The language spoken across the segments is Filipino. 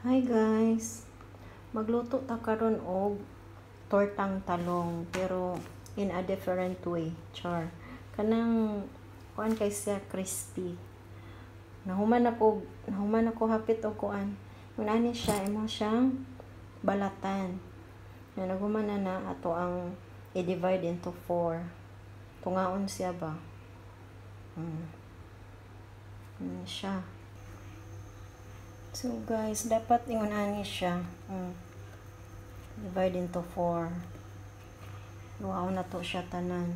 Hi guys, magluto ta karon og tortang talong pero in a different way. Char. Kanang kuan kay siya crispy. Nahuman ako hapit og kuan. Unani siya imo siyang balatan. Na naguman na ato ang i-divide into 4. Tungaon siya ba? Siya. So guys, dapat ingon ani siya. Divide into 4. Luhaw na to siya tanan.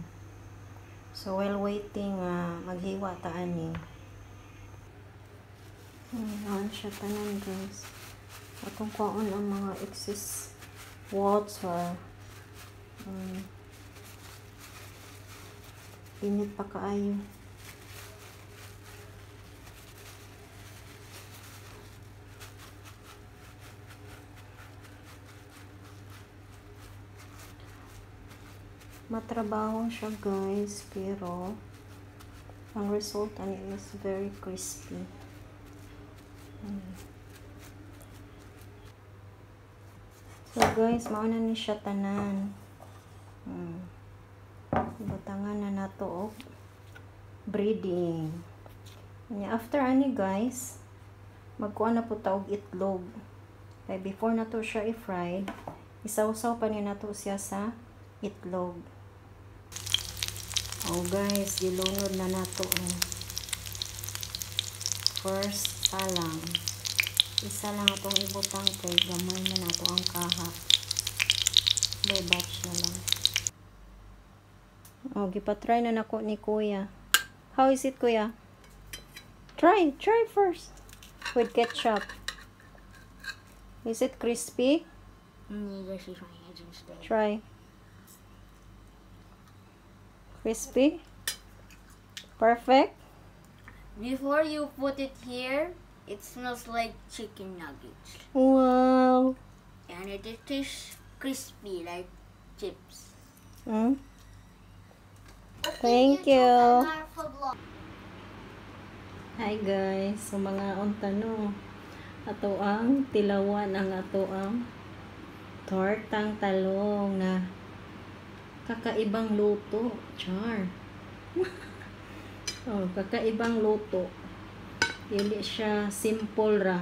So while waiting, maghiwa ta ani. Luhaw siya tanan guys. Atong kuhaon ang mga excess water. Init pa kaayo. Matrabaho siya guys, pero ang result ani is very crispy. So guys, mauna ni siya tanan. Butangan na nato og breading. After ani guys, magkuha na po ta og itlog. Kaya before na to siya i-fried, isaw-saw pa ni nato siya sa itlog. Oh guys, gilunod na nato first salang. Isa lang atong ibutang kay gamay na nato ang kaha. By batch na lang. Oh, gipatry na nako ni kuya. How is it, kuya? Try first with ketchup. Is it crispy? Try. Crispy? Perfect? Before you put it here, it smells like chicken nuggets. Wow. And it tastes crispy like chips. Thank you. Hi guys. So mga untano, ato ang tilawan ang ato ang tortang talong na kakaibang luto. Char. Oh, kakaibang luto. Dili siya simple ra.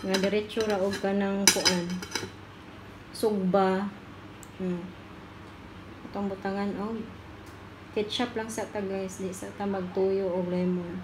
Nga diretso ra og kanang kuan. Sugba. Atong butangan og ketchup lang sa ta guys, di sa ta magtuyo og lemon.